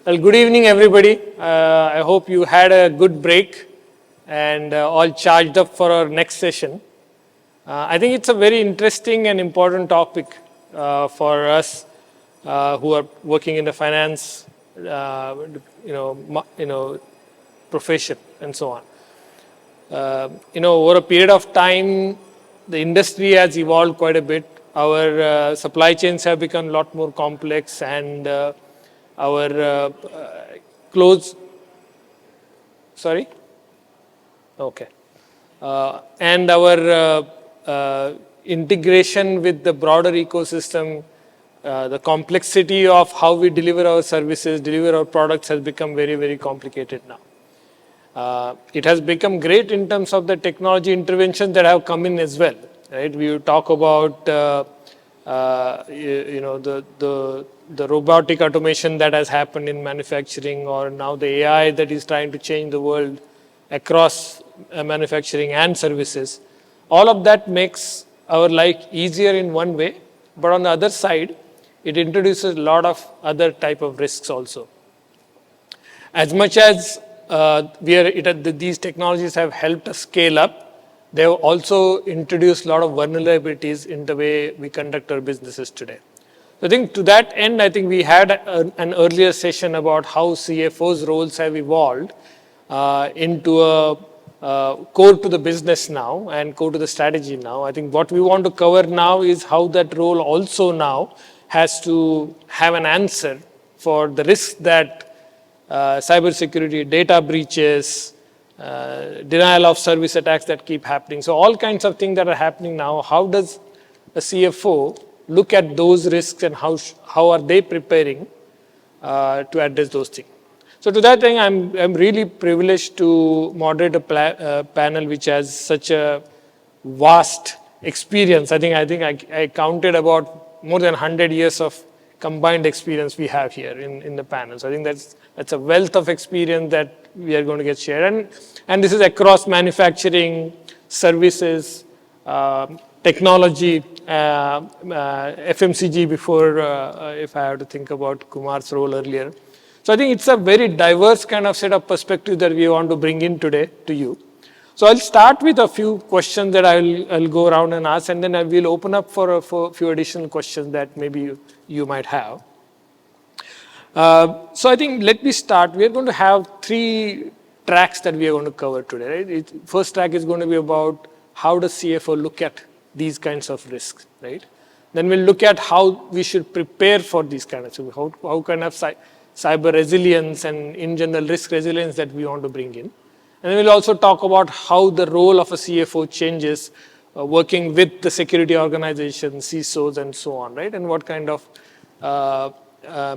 Well, good evening, everybody. I hope you had a good break and all charged up for our next session. I think it's a very interesting and important topic for us who are working in the finance, profession and so on. Over a period of time, the industry has evolved quite a bit. Our supply chains have become a lot more complex, and our close, sorry? Okay. And our integration with the broader ecosystem, the complexity of how we deliver our services, deliver our products has become very, very complicated now. It has become great in terms of the technology interventions that have come in as well, right? We talk about, the robotic automation that has happened in manufacturing, or now the AI that is trying to change the world across manufacturing and services. All of that makes our life easier in one way, but on the other side, it introduces a lot of other type of risks also. As much as these technologies have helped us scale up, they have also introduced a lot of vulnerabilities in the way we conduct our businesses today. So I think to that end, I think we had an earlier session about how CFOs' roles have evolved into a core to the business now and core to the strategy now. I think what we want to cover now is how that role also now has to have an answer for the risks that cybersecurity, data breaches, denial of service attacks that keep happening. So all kinds of things that are happening now. How does a CFO look at those risks, and how are they preparing to address those things? So to that thing, I'm really privileged to moderate a panel which has such a vast experience. I think I counted about more than 100 years of combined experience we have here in the panel. So I think that's a wealth of experience that we are going to get shared. And this is across manufacturing, services, technology, FMCG before, if I have to think about Kumar's role earlier. So I think it's a very diverse kind of set of perspective that we want to bring in today to you. So I'll start with a few questions that I'll go around and ask, and then I will open up for a few additional questions that maybe you might have. So I think let me start. We are going to have 3 tracks that we are going to cover today. Right? First track is going to be about how does CFO look at these kinds of risks, right? Then we'll look at how we should prepare for these kinds of, how kind of cyber resilience and in general risk resilience that we want to bring in. And then we'll also talk about how the role of a CFO changes working with the security organizations, CISOs and so on, right? And what kind of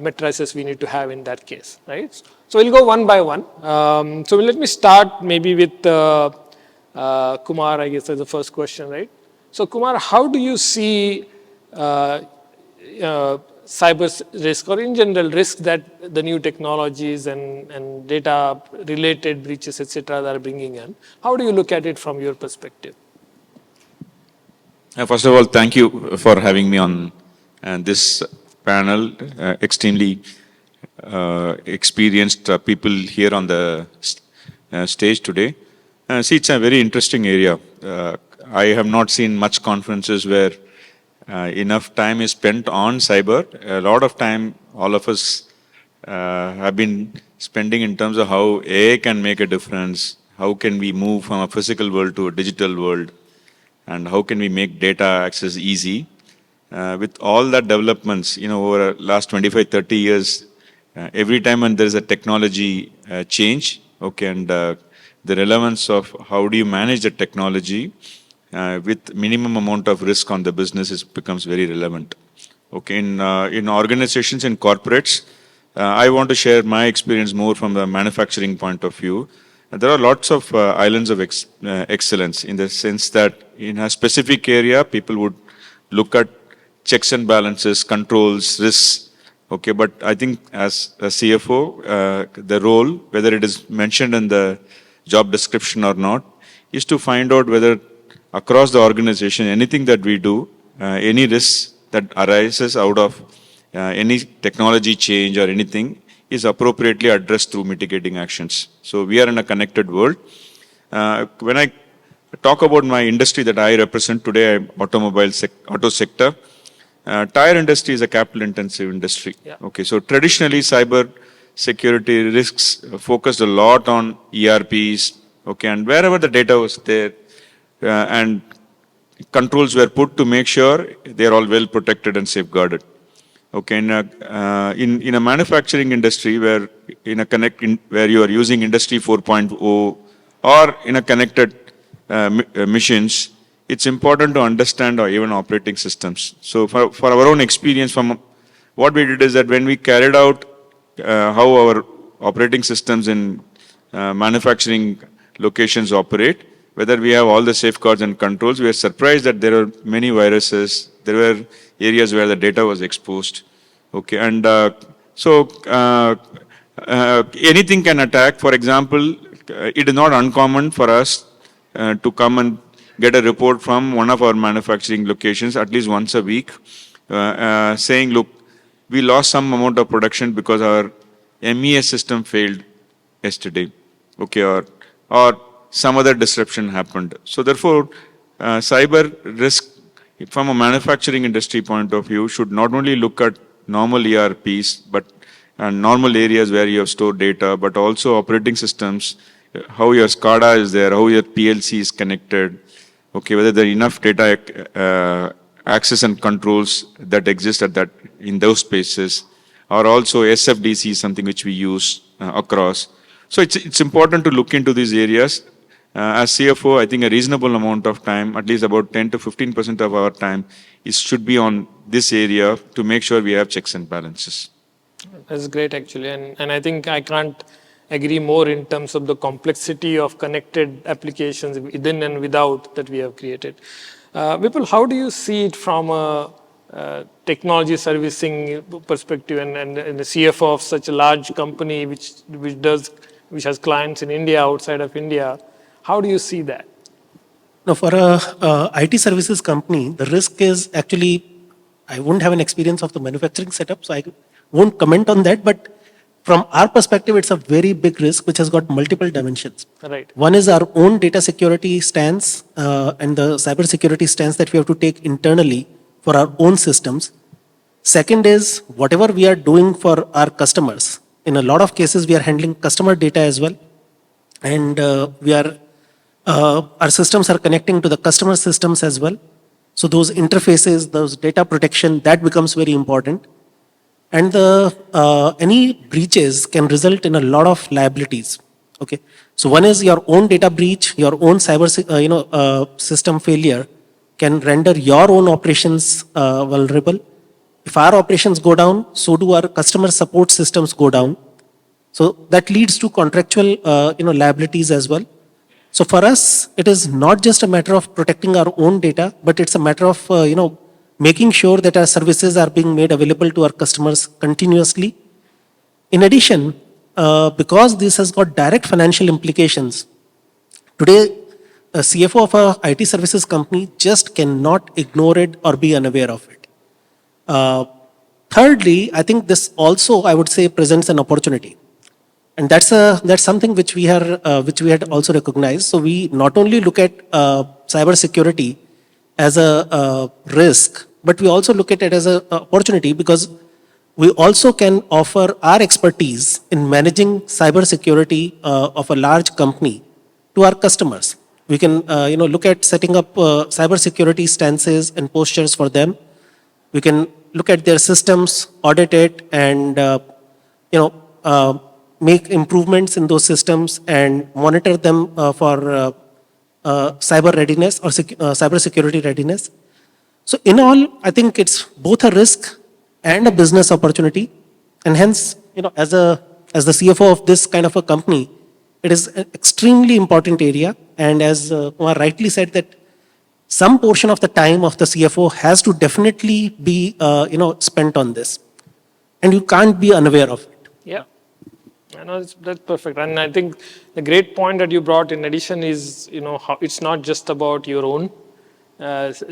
matrices we need to have in that case, right? So we'll go one by one. So let me start maybe with Kumar, I guess, as the first question, right? So Kumar, how do you see cyber risk, or in general risk that the new technologies and data related breaches, etc., that are bringing in? How do you look at it from your perspective? First of all, thank you for having me on this panel. Extremely experienced people here on the stage today. See, it's a very interesting area. I have not seen much conferences where enough time is spent on cyber. A lot of time all of us have been spending in terms of how AI can make a difference, how can we move from a physical world to a digital world, and how can we make data access easy. With all that developments, over the last 25, 30 years, every time when there is a technology change, okay, and the relevance of how do you manage the technology with minimum amount of risk on the business becomes very relevant. Okay, in organizations, in corporates, I want to share my experience more from the manufacturing point of view. There are lots of islands of excellence in the sense that in a specific area, people would look at checks and balances, controls, risks. Okay, but I think as a CFO, the role, whether it is mentioned in the job description or not, is to find out whether across the organization, anything that we do, any risks that arises out of any technology change or anything, is appropriately addressed through mitigating actions. So we are in a connected world. When I talk about my industry that I represent today, I'm auto sector. Tire industry is a capital intensive industry. Yeah. Okay, so traditionally cyber security risks focused a lot on ERPs, okay, and wherever the data was there, and controls were put to make sure they're all well protected and safeguarded. Okay, in a manufacturing industry where where you are using Industry 4.0 or in a connected machines, it's important to understand or even operating systems. So for our own experience, from what we did is that when we carried out how our operating systems in manufacturing locations operate, whether we have all the safeguards and controls, we are surprised that there are many viruses. There were areas where the data was exposed. Okay, and anything can attack. For example, it is not uncommon for us to come and get a report from one of our manufacturing locations at least once a week, saying, look, we lost some amount of production because our MES system failed yesterday, okay, or some other disruption happened. So therefore, cyber risk from a manufacturing industry point of view should not only look at normal ERPs, but normal areas where you have stored data, but also operating systems, how your SCADA is there, how your PLC is connected, okay, whether there are enough data access and controls that exist in those spaces, or also SFDC is something which we use across. So it's important to look into these areas. As CFO, I think a reasonable amount of time, at least about 10 to 15% of our time, should be on this area to make sure we have checks and balances. That's great, actually. And I think I can't agree more in terms of the complexity of connected applications within and without that we have created. Vipul, how do you see it from a technology servicing perspective and the CFO of such a large company which has clients in India, outside of India? How do you see that? Now, for a IT services company, the risk is actually, I wouldn't have an experience of the manufacturing setup, so I won't comment on that. But from our perspective, it's a very big risk which has got multiple dimensions. Right. One is our own data security stance and the cybersecurity stance that we have to take internally for our own systems. Second is whatever we are doing for our customers. In a lot of cases, we are handling customer data as well, and our systems are connecting to the customer systems as well. So those interfaces, those data protection, that becomes very important. And any breaches can result in a lot of liabilities. Okay, so one is your own data breach, your own cyber system failure can render your own operations vulnerable. If our operations go down, so do our customer support systems go down. So that leads to contractual liabilities as well. So for us, it is not just a matter of protecting our own data, but it's a matter of making sure that our services are being made available to our customers continuously. In addition, because this has got direct financial implications, today a CFO of a IT services company just cannot ignore it or be unaware of it. Thirdly, I think this also, I would say, presents an opportunity. And that's something which we had also recognized. So we not only look at cybersecurity as a risk, but we also look at it as an opportunity, because we also can offer our expertise in managing cybersecurity of a large company to our customers. We can look at setting up cybersecurity stances and postures for them. We can look at their systems, audit it, and make improvements in those systems and monitor them for cyber readiness or cyber security readiness. So in all, I think it's both a risk and a business opportunity, and hence, as the CFO of this kind of a company, it is an extremely important area. And as Kumar rightly said, that some portion of the time of the CFO has to definitely be spent on this, and you can't be unaware of it. Yeah. I know that's perfect. And I think the great point that you brought in addition is, how it's not just about your own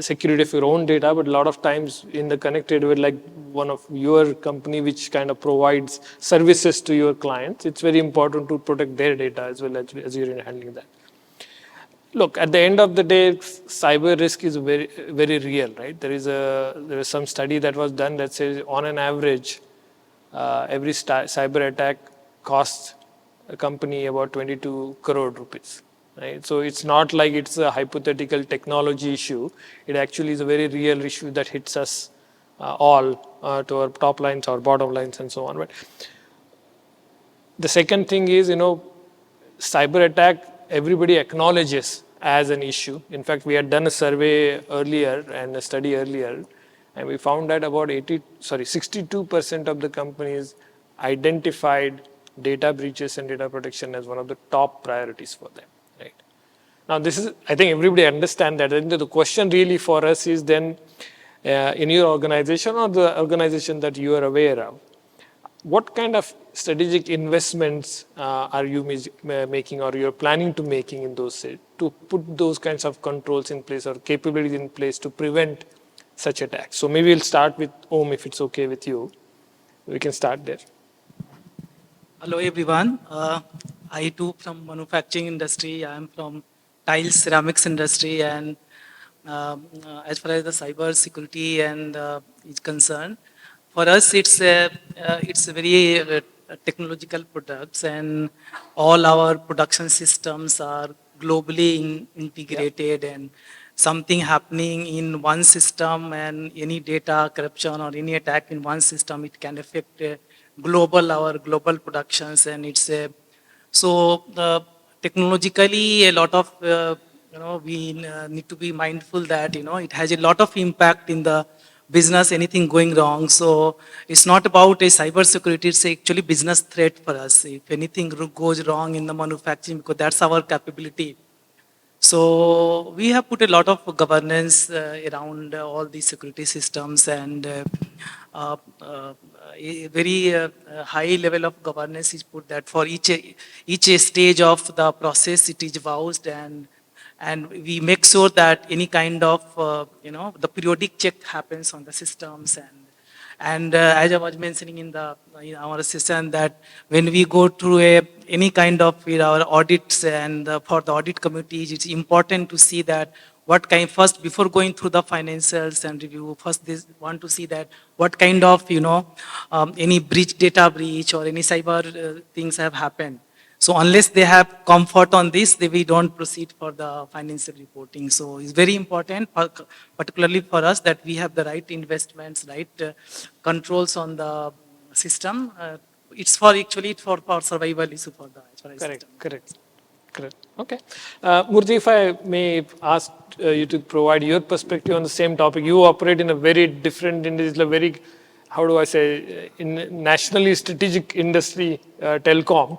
security of your own data, but a lot of times in the connected with like one of your company which kind of provides services to your clients, it's very important to protect their data as well as you're handling that. Look, at the end of the day, cyber risk is very, very real, right? There is some study that was done that says on an average, every cyber attack costs a company about 22 crore rupees, right? So it's not like it's a hypothetical technology issue. It actually is a very real issue that hits us all to our top lines, our bottom lines, and so on. But the second thing is, cyber attack, everybody acknowledges as an issue. In fact, we had done a survey earlier and a study earlier, and we found that about 62% of the companies identified data breaches and data protection as one of the top priorities for them. Right? Now, this is, I think everybody understands that. And the question really for us is then, in your organization or the organization that you are aware of, what kind of strategic investments are you making or you're planning to making in those to put those kinds of controls in place or capabilities in place to prevent such attacks? So maybe we'll start with Om, if it's okay with you. We can start there. Hello everyone. I too from manufacturing industry. I am from tiles ceramics industry, and as far as the cyber security and is concerned, for us it's a very technological products, and all our production systems are globally integrated. Yep. And something happening in one system and any data corruption or any attack in one system, it can affect our global productions. And it's a technologically a lot of we need to be mindful that it has a lot of impact in the business, anything going wrong. So it's not about a cyber security, it's actually business threat for us if anything goes wrong in the manufacturing, because that's our capability. So we have put a lot of governance around all these security systems, and a very high level of governance is put that for each stage of the process it is housed, and we make sure that any kind of the periodic check happens on the systems. And as I was mentioning in our session, that when we go through any kind of our audits and for the audit committees, it's important to see that what kind, first before going through the financials and review, first they want to see that what kind of any data breach or any cyber things have happened. So unless they have comfort on this, we don't proceed for the financial reporting. So it's very important, particularly for us, that we have the right investments, right controls on the system. It's for survival issue for the system. Correct. Okay. Murthy, if I may ask you to provide your perspective on the same topic. You operate in a very different industry, a very, how do I say, in nationally strategic industry, telecom.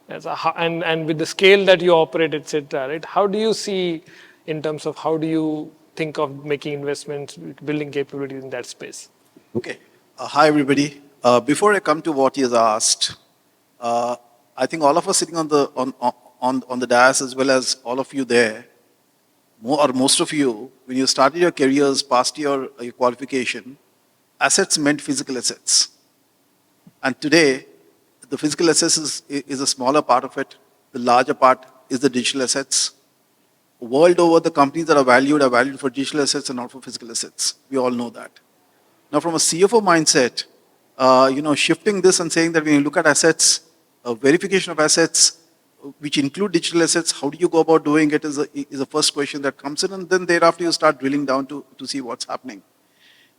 And with the scale that you operate, etc., right? How do you see in terms of how do you think of making investments, building capabilities in that space? Okay. Hi, everybody. Before I come to what he has asked, I think all of us sitting on the dais, as well as all of you there, most of you, when you started your careers past your qualification, assets meant physical assets. And today, the physical assets is a smaller part of it. The larger part is the digital assets. World over, the companies that are valued for digital assets and not for physical assets. We all know that. Now, from a CFO mindset, shifting this and saying that when you look at assets, verification of assets, which include digital assets, how do you go about doing it is the first question that comes in, and then thereafter you start drilling down to see what's happening.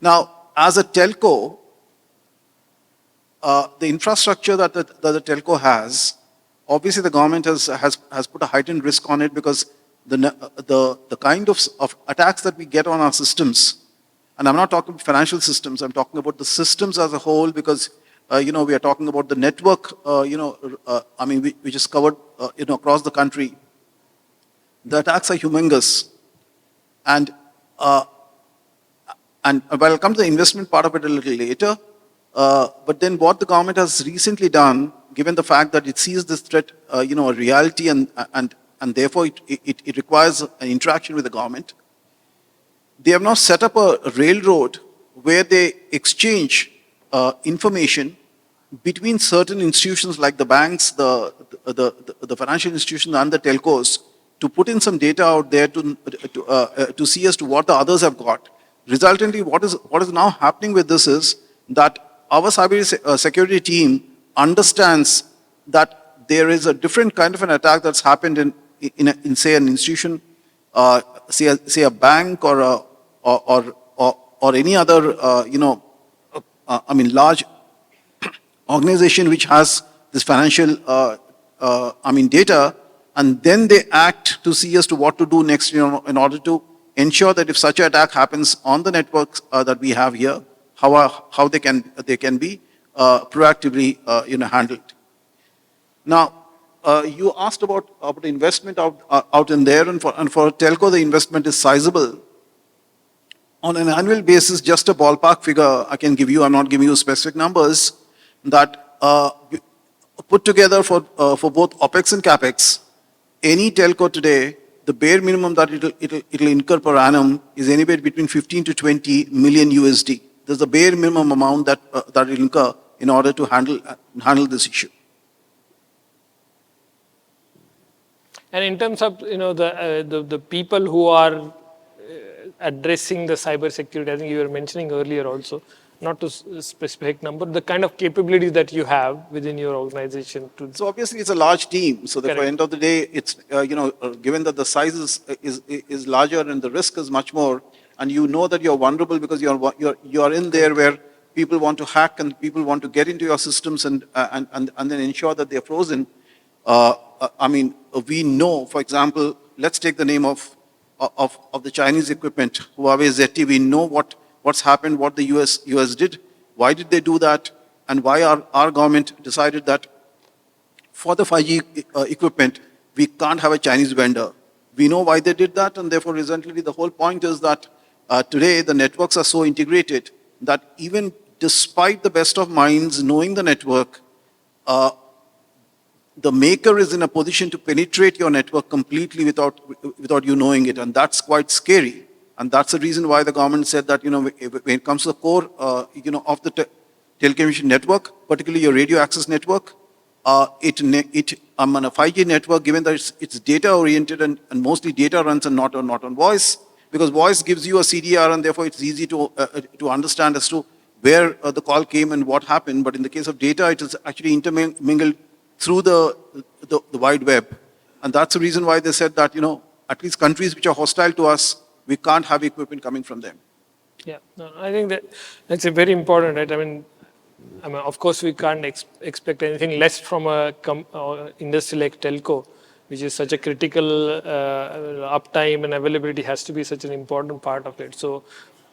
Now, as a telco, the infrastructure that the telco has, obviously the government has put a heightened risk on it, because the kind of attacks that we get on our systems, and I'm not talking about financial systems, I'm talking about the systems as a whole, because we are talking about the network, which is covered across the country. The attacks are humongous, and I'll come to the investment part of it a little later. But then what the government has recently done, given the fact that it sees this threat, a reality, and therefore it requires an interaction with the government, they have now set up a railroad where they exchange information between certain institutions like the banks, the financial institutions and the telcos to put in some data out there to see as to what the others have got. Resultantly, what is now happening with this is that our cyber security team understands that there is a different kind of an attack that's happened in say an institution, say a bank or any other large organization which has this financial data, and then they act to see as to what to do next, in order to ensure that if such an attack happens on the networks that we have here, how they can be proactively handled. Now, you asked about investment out in there, and for telco the investment is sizable. On an annual basis, just a ballpark figure I can give you, I'm not giving you specific numbers, that put together for both OPEX and CAPEX, any telco today, the bare minimum that it'll incur per annum is anywhere between 15 to 20 million USD. There's a bare minimum amount that it'll incur in order to handle this issue. And in terms of the people who are addressing the cybersecurity, I think you were mentioning earlier also, not to specific number, the kind of capabilities that you have within your organization. So obviously it's a large team. So at the end of the day, it's given that the size is larger and the risk is much more, and you know that you're vulnerable because you're in there where people want to hack and people want to get into your systems and then ensure that they're frozen. We know, for example, let's take the name of the Chinese equipment, Huawei ZT. We know what's happened, what the US did, why did they do that, and why our government decided that for the 5G equipment, we can't have a Chinese vendor. We know why they did that, and therefore, recently, the whole point is that today the networks are so integrated that even despite the best of minds knowing the network, the maker is in a position to penetrate your network completely without you knowing it, and that's quite scary. And that's the reason why the government said that, when it comes to the core, of the telecommunication network, particularly your radio access network, on a 5G network, given that it's data oriented and mostly data runs and not on voice, because voice gives you a CDR and therefore it's easy to understand as to where the call came and what happened. But in the case of data, it is actually intermingled through the wide web. And that's the reason why they said that, at least countries which are hostile to us, we can't have equipment coming from them. Yeah, no, I think that's a very important, right? I mean, of course, we can't expect anything less from a industry like telco, which is such a critical uptime and availability has to be such an important part of it. So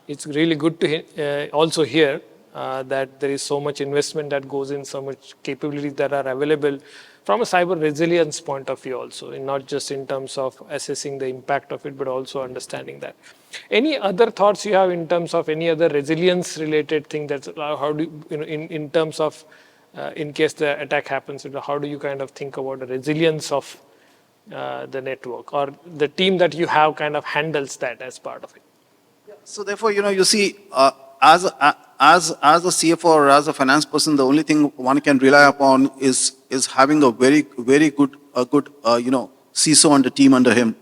it's really good to also hear that there is so much investment that goes in, so much capabilities that are available from a cyber resilience point of view also, and not just in terms of assessing the impact of it, but also understanding that. Any other thoughts you have in terms of any other resilience related thing that's how do you, in terms of in case the attack happens, how do you kind of think about the resilience of the network, or the team that you have kind of handles that as part of it? So therefore, you see, as a CFO or as a finance person, the only thing one can rely upon is having a very good CISO and a team under him,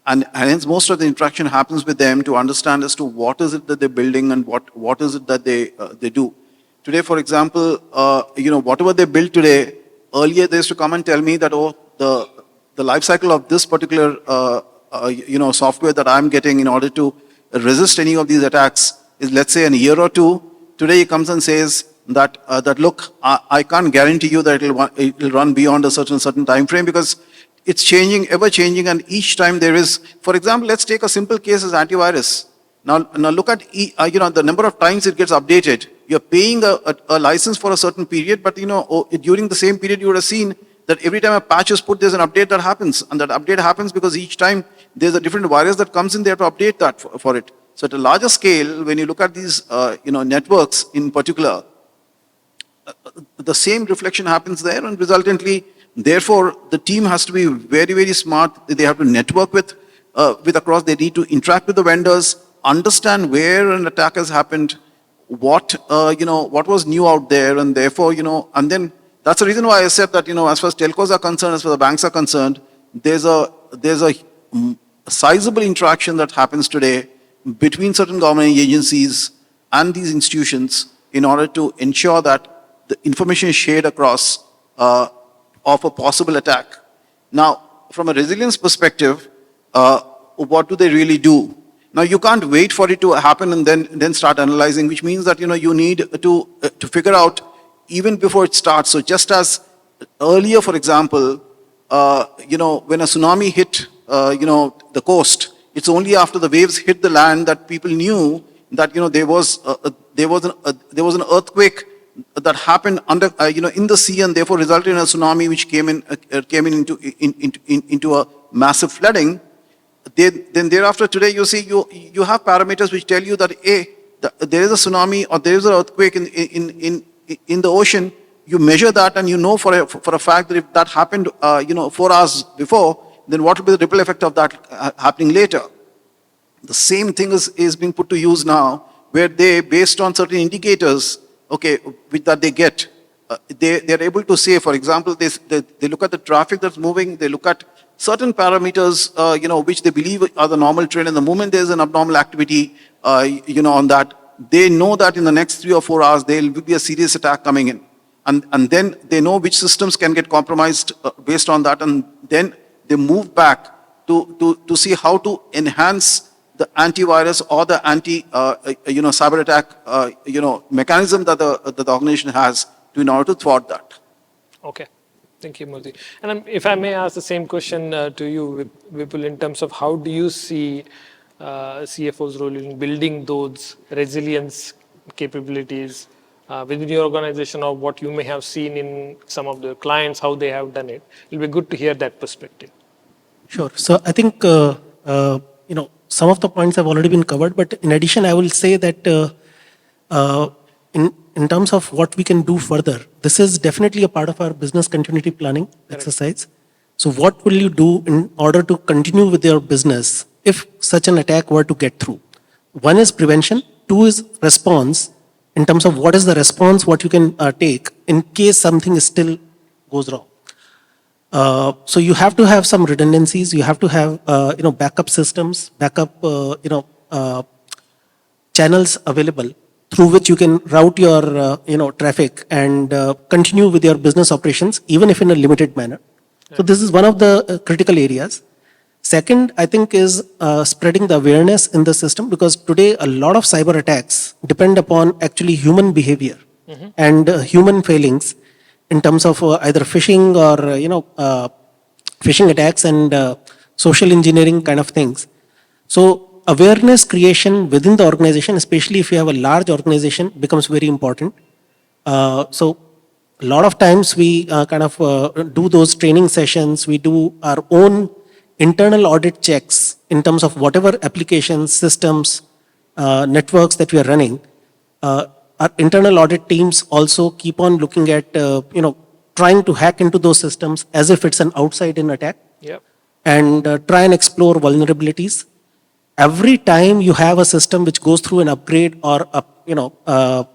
and hence most of the interaction happens with them to understand as to what is it that they're building and what is it that they do. Today, for example, whatever they build today, earlier they used to come and tell me that the life cycle of this particular software that I'm getting in order to resist any of these attacks is, let's say, a year or two. Today he comes and says that look, I can't guarantee you that it'll run beyond a certain time frame, because it's changing, ever changing, and each time there is, for example, let's take a simple case as antivirus. Now look at the number of times it gets updated. You're paying a license for a certain period, but during the same period you would have seen that every time a patch is put, there's an update that happens, and that update happens because each time there's a different virus that comes in there to update that for it. So at a larger scale, when you look at these networks in particular, the same reflection happens there, and resultantly, therefore, the team has to be very, very smart. They have to network with across. They need to interact with the vendors, understand where an attack has happened, what what was new out there, and therefore and then that's the reason why I said that as far as telcos are concerned, as far as the banks are concerned, there's a sizable interaction that happens today between certain government agencies and these institutions in order to ensure that the information is shared across of a possible attack. Now, from a resilience perspective, what do they really do? Now, you can't wait for it to happen and then start analyzing, which means that you need to figure out even before it starts. So just as earlier, for example, when a tsunami hit the coast, it's only after the waves hit the land that people knew that there was an earthquake that happened under in the sea, and therefore resulted in a tsunami which came into a massive flooding. Then thereafter, today you see you have parameters which tell you that there is a tsunami or there is an earthquake in the ocean. You measure that, and you know for a fact that if that happened 4 hours before, then what will be the ripple effect of that happening later? The same thing is being put to use now, where they, based on certain indicators, that they get, they are able to say, for example, they look at the traffic that's moving, they look at certain parameters, which they believe are the normal trend, and the moment there's an abnormal activity, on that, they know that in the next 3 or 4 hours there will be a serious attack coming in, and then they know which systems can get compromised based on that, and then they move back to see how to enhance the antivirus or the cyber attack mechanism that the organization has in order to thwart that. Okay. Thank you, Murthy. And if I may ask the same question to you, Vipul, in terms of how do you see CFO's role in building those resilience capabilities within your organization, or what you may have seen in some of the clients, how they have done it? It'll be good to hear that perspective. Sure. So I think, some of the points have already been covered, but in addition, I will say that in terms of what we can do further, this is definitely a part of our business continuity planning exercise. So what will you do in order to continue with your business if such an attack were to get through? One is prevention, two is response, in terms of what is the response, what you can take in case something still goes wrong. So you have to have some redundancies. You have to have backup systems, backup channels available through which you can route your traffic and continue with your business operations, even if in a limited manner. So this is one of the critical areas. Second, I think, is spreading the awareness in the system, because today a lot of cyber attacks depend upon actually human behavior and human failings, in terms of either phishing or phishing attacks and social engineering kind of things. So awareness creation within the organization, especially if you have a large organization, becomes very important. So a lot of times we do those training sessions. We do our own internal audit checks in terms of whatever applications, systems, networks that we are running. Our internal audit teams also keep on looking at, trying to hack into those systems as if it's an outside-in attack. Yep. And try and explore vulnerabilities. Every time you have a system which goes through an upgrade or a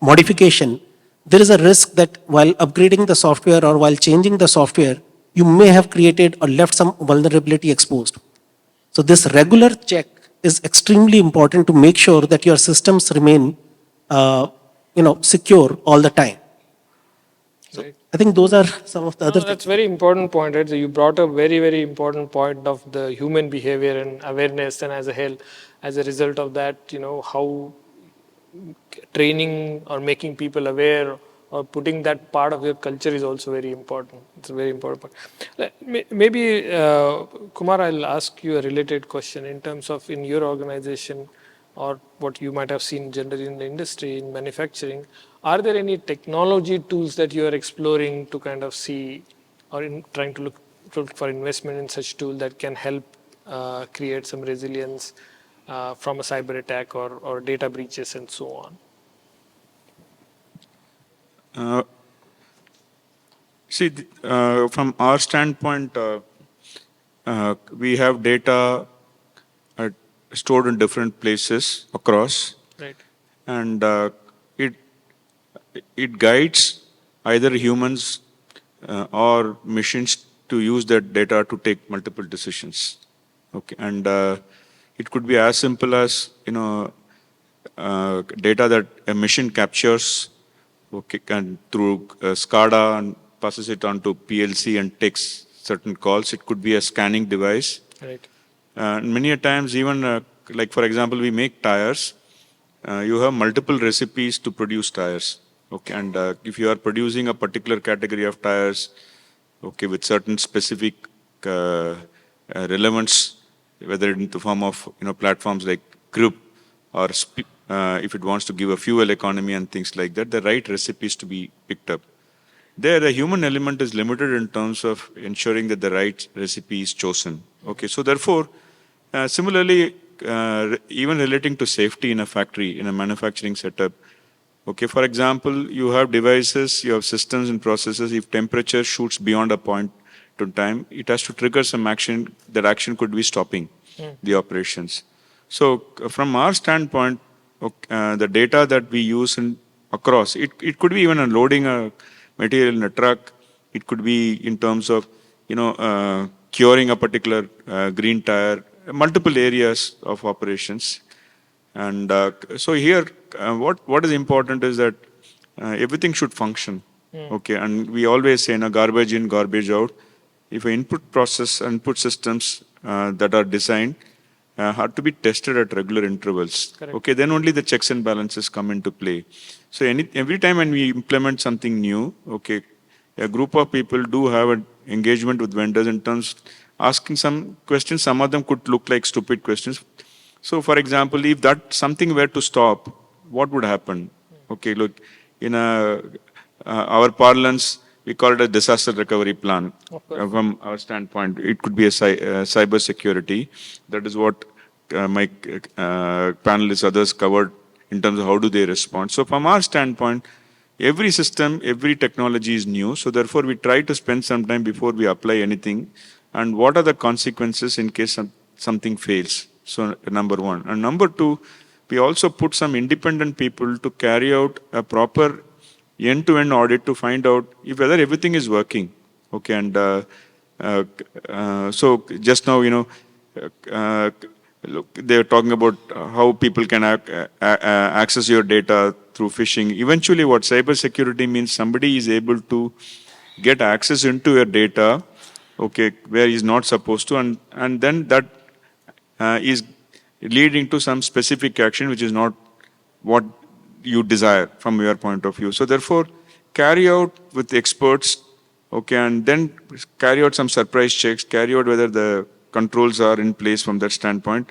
modification, there is a risk that while upgrading the software or while changing the software, you may have created or left some vulnerability exposed. So this regular check is extremely important to make sure that your systems remain secure all the time. So Right. I think those are some of the other things. That's very important point, right? So you brought a very, very important point of the human behavior and awareness, and as a result of that, how training or making people aware or putting that part of your culture is also very important. It's a very important point. Maybe, Kumar, I'll ask you a related question in terms of in your organization, or what you might have seen generally in the industry, in manufacturing. Are there any technology tools that you are exploring to kind of see, or in trying to look for investment in such tool that can help create some resilience from a cyber attack or data breaches and so on? From our standpoint, we have data stored in different places across, Right. and it it guides either humans or machines to use that data to take multiple decisions. Okay, and it could be as simple as data that a machine captures, okay, and through SCADA and passes it on to PLC and takes certain calls. It could be a scanning device. Right. Many a times, even like for example, we make tires. You have multiple recipes to produce tires. Okay, and if you are producing a particular category of tires, okay, with certain specific relevance, whether in the form of platforms like group or if it wants to give a fuel economy and things like that, the right recipes to be picked up. There, the human element is limited in terms of ensuring that the right recipe is chosen. Okay, so therefore, similarly, even relating to safety in a factory, in a manufacturing setup, okay, for example, you have devices, you have systems and processes. If temperature shoots beyond a point to time, it has to trigger some action. That action could be stopping the operations. So, from our standpoint, the data that we use across, it could be even unloading a material in a truck. It could be in terms of, curing a particular green tire, multiple areas of operations. And so here, what is important is that everything should function. Okay, and we always say, garbage in, garbage out. If input systems that are designed have to be tested at regular intervals. Correct. Okay, then only the checks and balances come into play. So every time when we implement something new, okay, a group of people do have an engagement with vendors in terms asking some questions. Some of them could look like stupid questions. So, for example, if that something were to stop, what would happen? Okay, look, in our parlance, we call it a disaster recovery plan. From our standpoint, it could be a cybersecurity. That is what my panelists, others covered in terms of how do they respond. So, from our standpoint, every system, every technology is new. So, therefore, we try to spend some time before we apply anything. And what are the consequences in case something fails? So, number one. And number two, we also put some independent people to carry out a proper end-to-end audit to find out if whether everything is working. Okay, and so just now, look, they're talking about how people can access your data through phishing. Eventually, what cybersecurity means, somebody is able to get access into your data, okay, where he's not supposed to, and then that is leading to some specific action which is not what you desire from your point of view. So therefore, carry out with experts, okay, and then carry out some surprise checks, carry out whether the controls are in place from that standpoint.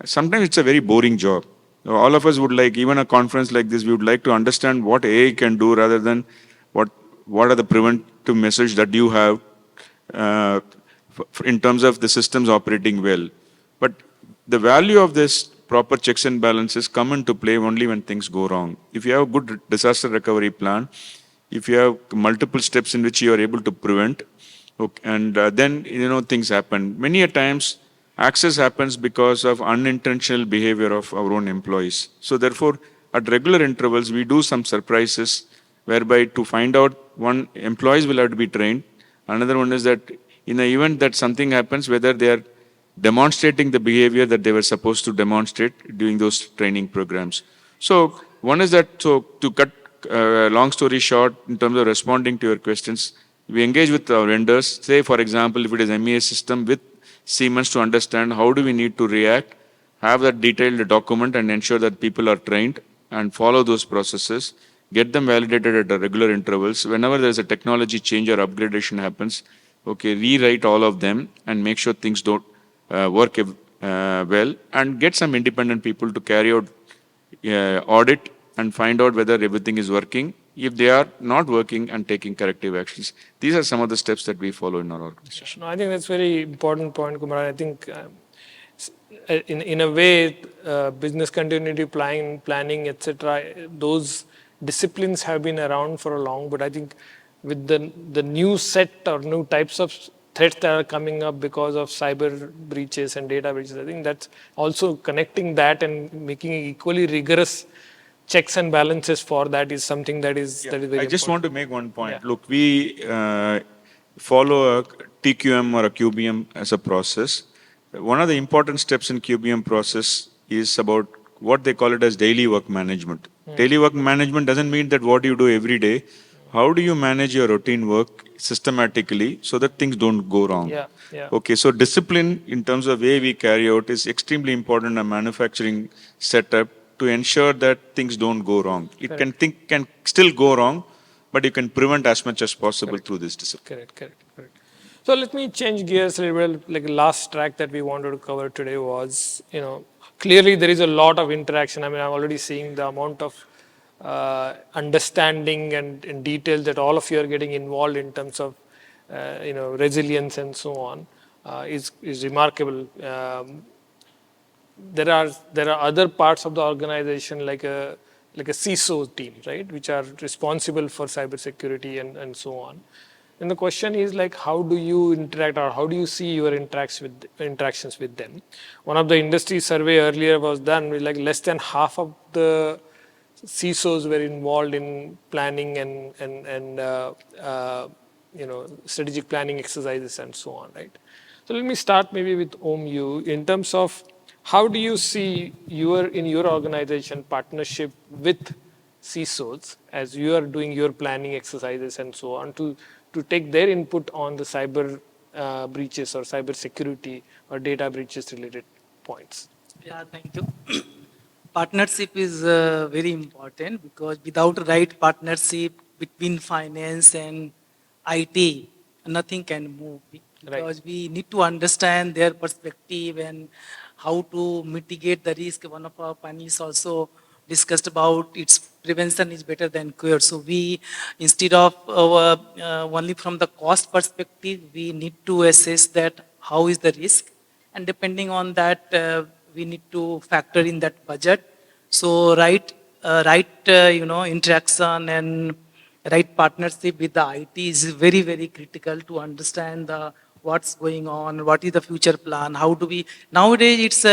Sometimes it's a very boring job. All of us would like, even a conference like this, we would like to understand what AI can do rather than what are the preventive measures that you have in terms of the systems operating well. But the value of this proper checks and balances come into play only when things go wrong. If you have a good disaster recovery plan, if you have multiple steps in which you are able to prevent, okay, and then things happen. Many a times, access happens because of unintentional behavior of our own employees. So therefore, at regular intervals, we do some surprises whereby to find out, one, employees will have to be trained. Another one is that in the event that something happens, whether they are demonstrating the behavior that they were supposed to demonstrate during those training programs. So one is that, so to cut long story short, in terms of responding to your questions, we engage with our vendors. Say, for example, if it is MES system with Siemens, to understand how do we need to react, have that detailed document and ensure that people are trained and follow those processes, get them validated at the regular intervals. Whenever there is a technology change or upgradation happens, okay, rewrite all of them and make sure things don't work well, and get some independent people to carry out audit and find out whether everything is working. If they are not working, and taking corrective actions. These are some of the steps that we follow in our organization. No, I think that's very important point, Kumar. I think in a way, business continuity planning, etc., those disciplines have been around for a long, but I think with the new set or new types of threats that are coming up because of cyber breaches and data breaches. I think that's also connecting that and making equally rigorous checks and balances for that is something that is very I just important. want to make one point. Yeah. Look, we follow a TQM or a QBM as a process. One of the important steps in QBM process is about what they call it as daily work management. Daily work management doesn't mean that what you do every day. How do you manage your routine work systematically so that things don't go wrong? Yeah, yeah. Okay, so discipline in terms of way we carry out is extremely important in a manufacturing setup to ensure that things don't go wrong. It can still go wrong, but you can prevent as much as possible through this discipline. Correct. So let me change gears a little bit. Like last track that we wanted to cover today was, clearly there is a lot of interaction. I mean, I'm already seeing the amount of understanding and details that all of you are getting involved in terms of, resilience and so on, is remarkable. There are other parts of the organization like a CISO team, right, which are responsible for cybersecurity and so on. And the question is like, how do you interact or how do you see your interactions with them? One of the industry survey earlier was done with like less than half of the CISOs were involved in planning and strategic planning exercises and so on, right? So let me start maybe with you in terms of how do you see in your organization partnership with CISOs as you are doing your planning exercises and so on to take their input on the cyber breaches or cyber security or data breaches related points? Yeah, thank you. Partnership is very important because without right partnership between finance and IT, nothing can move. Because we need to understand their perspective and how to mitigate the risk. One of our panelists also discussed about its prevention is better than cure. So we, instead of only from the cost perspective, we need to assess that how is the risk, and depending on that, we need to factor in that budget. So right interaction and right partnership with the IT is very, very critical to understand what's going on, what is the future plan, how do we, nowadays it's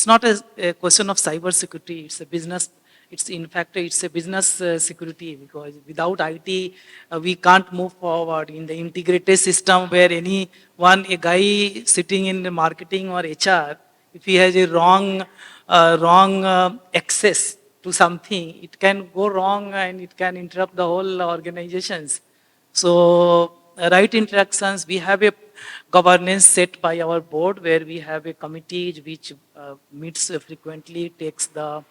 not a question of cyber security, it's a business, it's a business security, because without IT, we can't move forward in the integrated system where a guy sitting in the marketing or HR, if he has a wrong access to something, it can go wrong and it can interrupt the whole organizations. So right interactions, we have a governance set by our board where we have a committee which meets frequently, takes the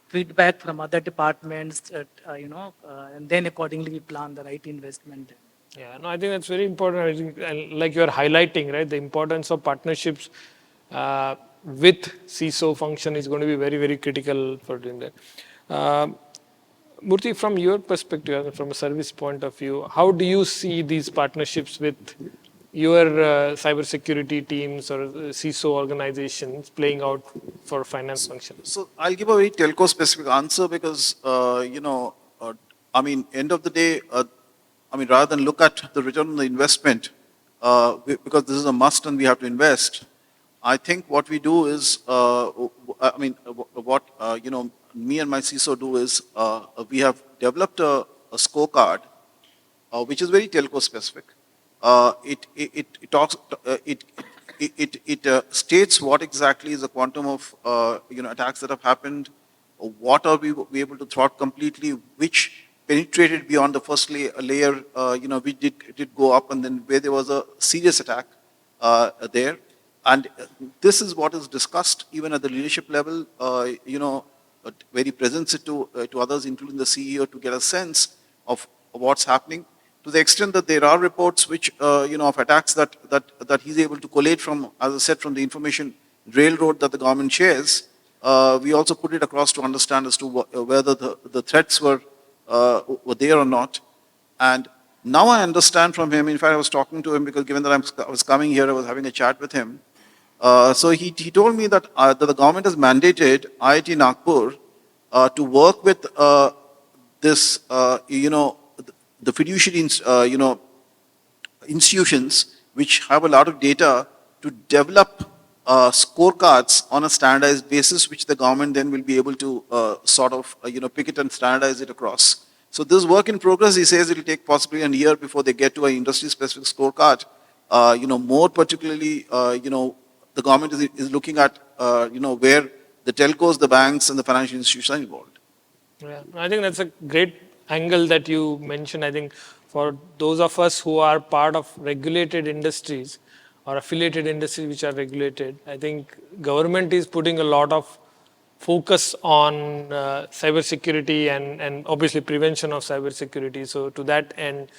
feedback from other departments, and then accordingly we plan the right investment. Yeah, no, I think that's very important. I think, and like you are highlighting, right, the importance of partnerships with CISO function is going to be very, very critical for doing that. Murthy, from your perspective, from a service point of view, how do you see these partnerships with your cybersecurity teams or CISO organizations playing out for finance functions? So I'll give a very telco specific answer because, end of the day, rather than look at the return on the investment, because this is a must and we have to invest, I think what we do is, me and my CISO do is, we have developed a scorecard, which is very telco specific. It states what exactly is the quantum of attacks that have happened, what are we able to thwart completely, which penetrated beyond the first layer, we did go up, and then where there was a serious attack there. And this is what is discussed even at the leadership level, very presents it to others, including the CEO, to get a sense of what's happening. To the extent that there are reports which, of attacks that he's able to collate from, as I said, from the information railroad that the government shares, we also put it across to understand as to whether the threats were there or not. And now I understand from him, in fact, I was talking to him because given that I was coming here, I was having a chat with him. So he told me that the government has mandated IIT Nagpur to work with the fiduciary institutions which have a lot of data to develop scorecards on a standardized basis, which the government then will be able to pick it and standardize it across. So this work in progress, he says it will take possibly a year before they get to an industry-specific scorecard. More particularly, the government is looking at, where the telcos, the banks, and the financial institutions are involved. Yeah, I think that's a great angle that you mentioned. I think for those of us who are part of regulated industries or affiliated industries which are regulated, I think government is putting a lot of focus on cybersecurity and obviously prevention of cybersecurity. So to that end,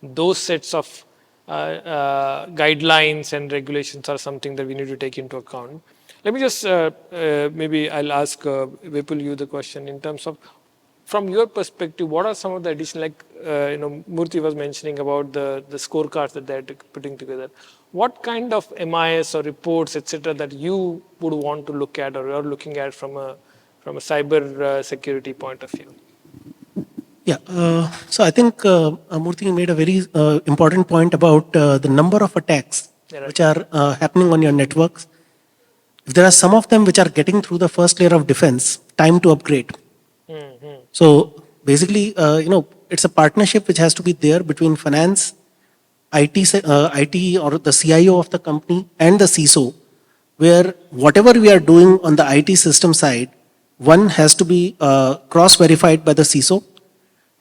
those sets of guidelines and regulations are something that we need to take into account. Let me just, maybe I'll ask Vipul you the question in terms of, from your perspective, what are some of the additional, like, Murthy was mentioning about the scorecards that they're putting together. What kind of MIS or reports, etc., that you would want to look at or you're looking at from a cyber security point of view? Yeah, so I think Murthy made a very important point about the number of attacks which are happening on your networks. If there are some of them which are getting through the first layer of defense, time to upgrade. So basically, it's a partnership which has to be there between finance, IT or the CIO of the company and the CISO, where whatever we are doing on the IT system side, one has to be cross-verified by the CISO.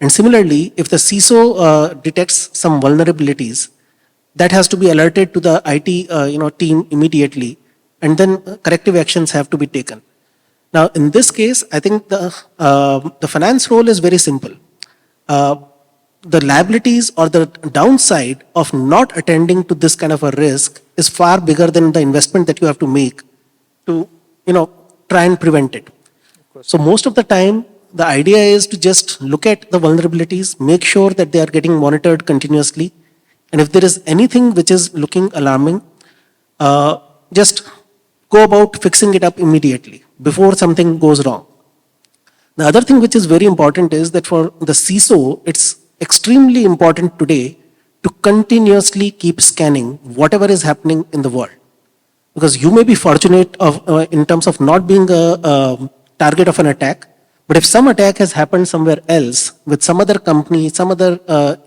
And similarly, if the CISO detects some vulnerabilities, that has to be alerted to the IT team immediately, and then corrective actions have to be taken. Now, in this case, I think the finance role is very simple. The liabilities or the downside of not attending to this kind of a risk is far bigger than the investment that you have to make to, try and prevent it. So most of the time, the idea is to just look at the vulnerabilities, make sure that they are getting monitored continuously. And if there is anything which is looking alarming, just go about fixing it up immediately before something goes wrong. The other thing which is very important is that for the CISO, it's extremely important today to continuously keep scanning whatever is happening in the world. Because you may be fortunate in terms of not being a target of an attack, but if some attack has happened somewhere else with some other company, some other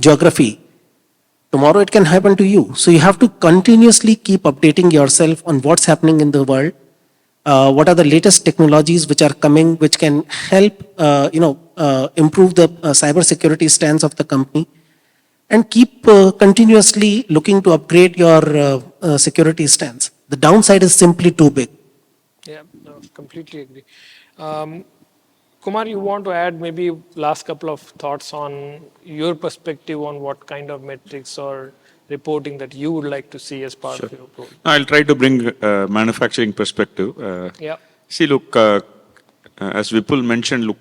geography, tomorrow it can happen to you. So you have to continuously keep updating yourself on what's happening in the world. What are the latest technologies which are coming, which can help, improve the cybersecurity stance of the company, and keep continuously looking to upgrade your security stance. The downside is simply too big. Yeah, no, completely agree. Kumar, you want to add maybe last couple of thoughts on your perspective on what kind of metrics or reporting that you would like to see as part of your program? I'll try to bring manufacturing perspective. See, look, as Vipul mentioned, look,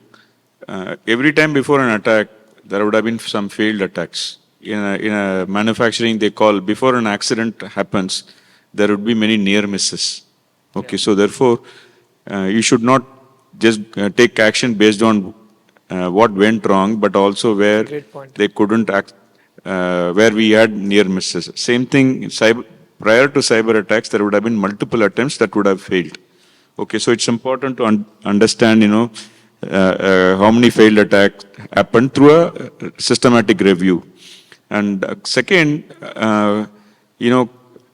every time before an attack, there would have been some failed attacks. In a manufacturing, they call, before an accident happens, there would be many near misses. Okay, so therefore, you should not just take action based on what went wrong, but also where they couldn't act, where we had near misses. Same thing, prior to cyber attacks, there would have been multiple attempts that would have failed. Okay, so it's important to understand, how many failed attacks happened through a systematic review. And second,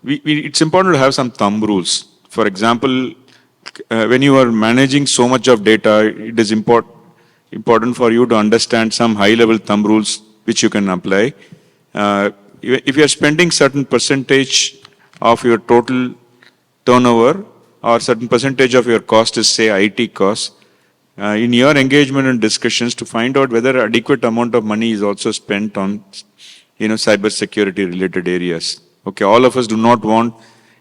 it's important to have some thumb rules. For example, when you are managing so much of data, it is important for you to understand some high-level thumb rules which you can apply. If you are spending certain percentage of your total turnover or certain percentage of your cost is, say, IT cost, in your engagement and discussions to find out whether adequate amount of money is also spent on, cybersecurity related areas. Okay, all of us do not want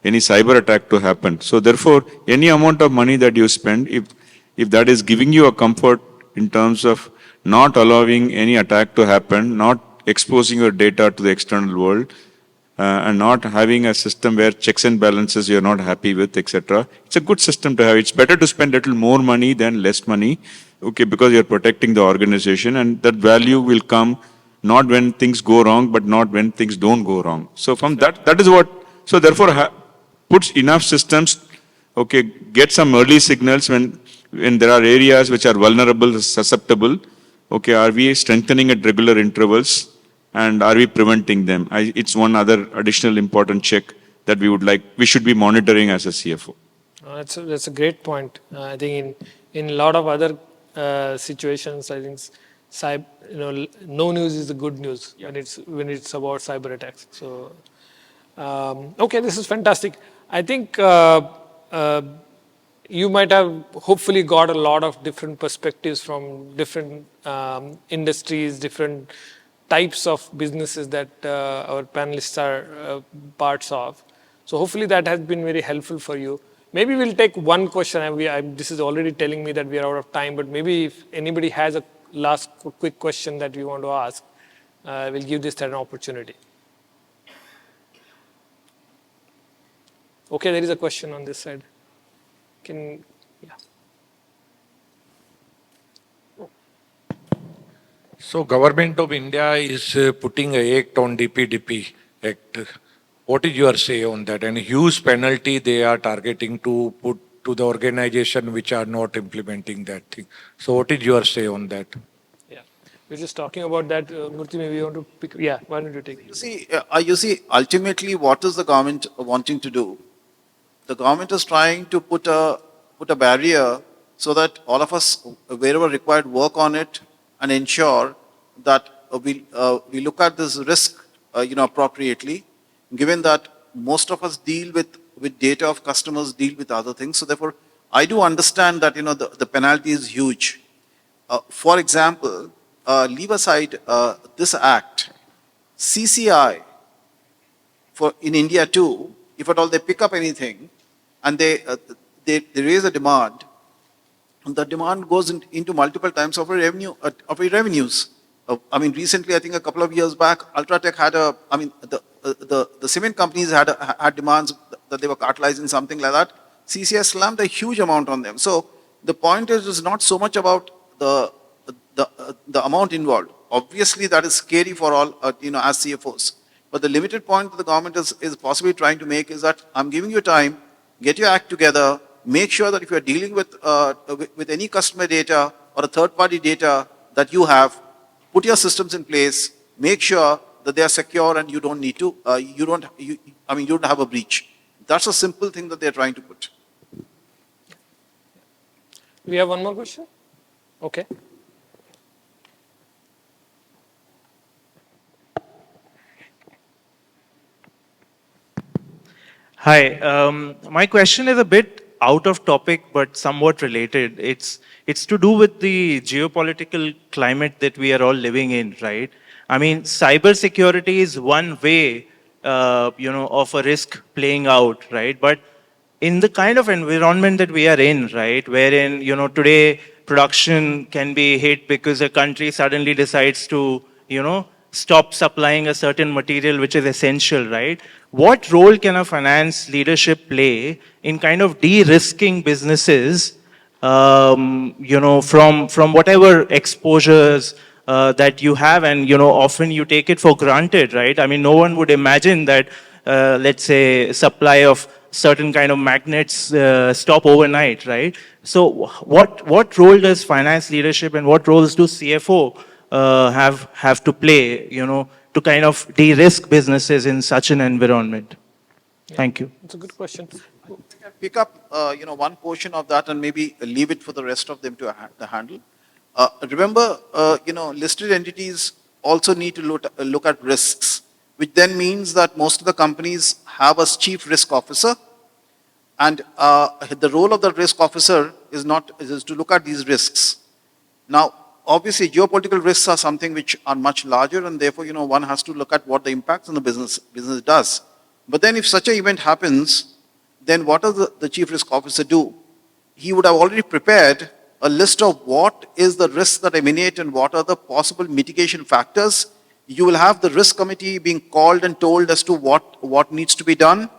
any cyber attack to happen. So therefore, any amount of money that you spend, if that is giving you a comfort in terms of not allowing any attack to happen, not exposing your data to the external world, and not having a system where checks and balances you're not happy with, etc. It's a good system to have. It's better to spend a little more money than less money, okay, because you're protecting the organization, and that value will come not when things go wrong, but not when things don't go wrong. So from that is what, so therefore puts enough systems, okay, get some early signals when there are areas which are vulnerable, susceptible, okay, are we strengthening at regular intervals and are we preventing them? It's one other additional important check that we should be monitoring as a CFO. That's a great point. I think in a lot of other situations, I think no news is the good news when it's about cyber attacks. So okay, this is fantastic. I think you might have hopefully got a lot of different perspectives from different industries, different types of businesses that our panelists are parts of. So hopefully that has been very helpful for you. Maybe we'll take one question. This is already telling me that we are out of time, but maybe if anybody has a last quick question that we want to ask, we'll give this an opportunity. Okay, there is a question on this side. So Government of India is putting a act on DPDP Act. What is your say on that? And huge penalty they are targeting to put to the organization which are not implementing that thing. So what is your say on that? Yeah, we're just talking about that. Murthy, maybe you want to pick. Yeah, why don't you take it? You see, ultimately, what is the government wanting to do? The government is trying to put a barrier so that all of us, wherever required, work on it and ensure that we look at this risk, appropriately, given that most of us deal with data of customers, deal with other things. So therefore, I do understand that, the penalty is huge. For example, leave aside this act, CCI, in India too, if at all they pick up anything and they raise a demand, and the demand goes into multiple times of our revenues. Recently, I think a couple of years back, Ultratech had the cement companies had demands that they were cartelizing, something like that. CCI slammed a huge amount on them. So the point is not so much about the amount involved. Obviously, that is scary for all, as CFOs. But the limited point that the government is possibly trying to make is that I'm giving you time, get your act together, make sure that if you're dealing with any customer data or a third-party data that you have, put your systems in place, make sure that they are secure and you don't need to, you don't have a breach. That's a simple thing that they're trying to put. We have one more question? Okay. Hi, my question is a bit out of topic but somewhat related. It's to do with the geopolitical climate that we are all living in, right? I mean, cybersecurity is one way, of a risk playing out, right? But in the kind of environment that we are in, right, wherein, today production can be hit because a country suddenly decides to, stop supplying a certain material which is essential, right? What role can a finance leadership play in kind of de-risking businesses, from whatever exposures that you have, and often you take it for granted, right? I mean, no one would imagine that, let's say, supply of certain kind of magnets stop overnight, right? So what role does finance leadership and what roles do CFO have to play, to kind of de-risk businesses in such an environment? Yeah, thank you. It's a good question. Pick up, one portion of that and maybe leave it for the rest of them to handle. Remember, listed entities also need to look at risks, which then means that most of the companies have a chief risk officer, and the role of the risk officer is to look at these risks. Now, obviously, geopolitical risks are something which are much larger, and therefore, one has to look at what the impacts on the business does. But then if such an event happens, then what does the chief risk officer do? He would have already prepared a list of what is the risks that emanate and what are the possible mitigation factors. You will have the risk committee being called and told as to what needs to be done,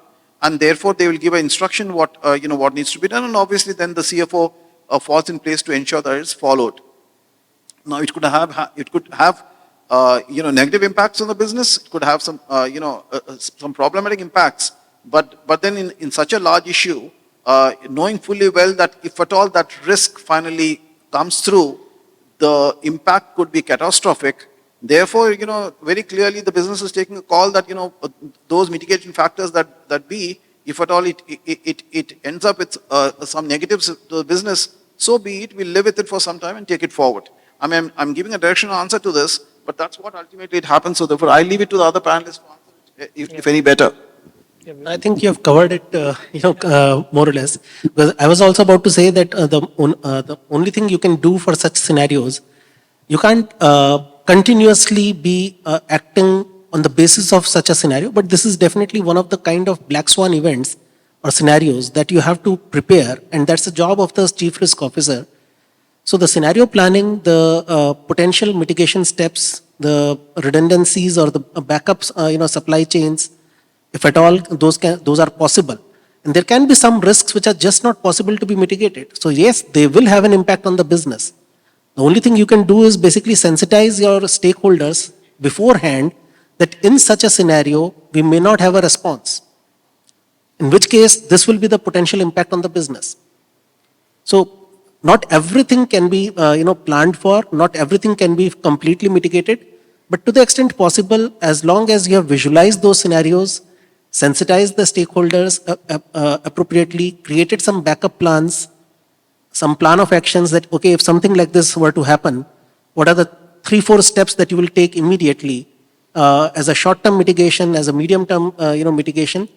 and therefore they will give an instruction what needs to be done, and obviously then the CFO falls in place to ensure that it's followed. Now it could have negative impacts on the business. It could have some, some problematic impacts. But then in such a large issue, knowing fully well that if at all that risk finally comes through, the impact could be catastrophic. Therefore, very clearly the business is taking a call that, those mitigation factors that be, if at all it ends up with some negatives to the business, so be it, we'll live with it for some time and take it forward. I mean, I'm giving a directional answer to this, but that's what ultimately it happens. So therefore, I leave it to the other panelists to answer it, if any better. I think you have covered it, more or less. Because I was also about to say that the only thing you can do for such scenarios, you can't continuously be acting on the basis of such a scenario, but this is definitely one of the kind of black swan events or scenarios that you have to prepare, and that's the job of the chief risk officer. So the scenario planning, the potential mitigation steps, the redundancies or the backups, supply chains, if at all those are possible. And there can be some risks which are just not possible to be mitigated. So yes, they will have an impact on the business. The only thing you can do is basically sensitize your stakeholders beforehand that in such a scenario, we may not have a response. In which case, this will be the potential impact on the business. So not everything can be planned for, not everything can be completely mitigated, but to the extent possible, as long as you have visualized those scenarios, sensitized the stakeholders appropriately, created some backup plans, some plan of actions that, okay, if something like this were to happen, what are the 3-4 steps that you will take immediately as a short-term mitigation, as a medium-term mitigation.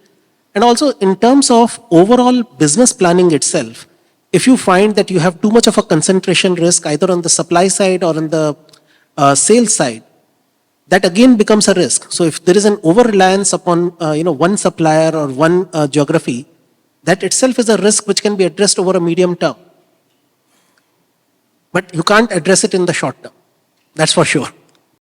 And also in terms of overall business planning itself, if you find that you have too much of a concentration risk either on the supply side or on the sales side, that again becomes a risk. So if there is an over-reliance upon one supplier or one geography, that itself is a risk which can be addressed over a medium term. But you can't address it in the short term. That's for sure.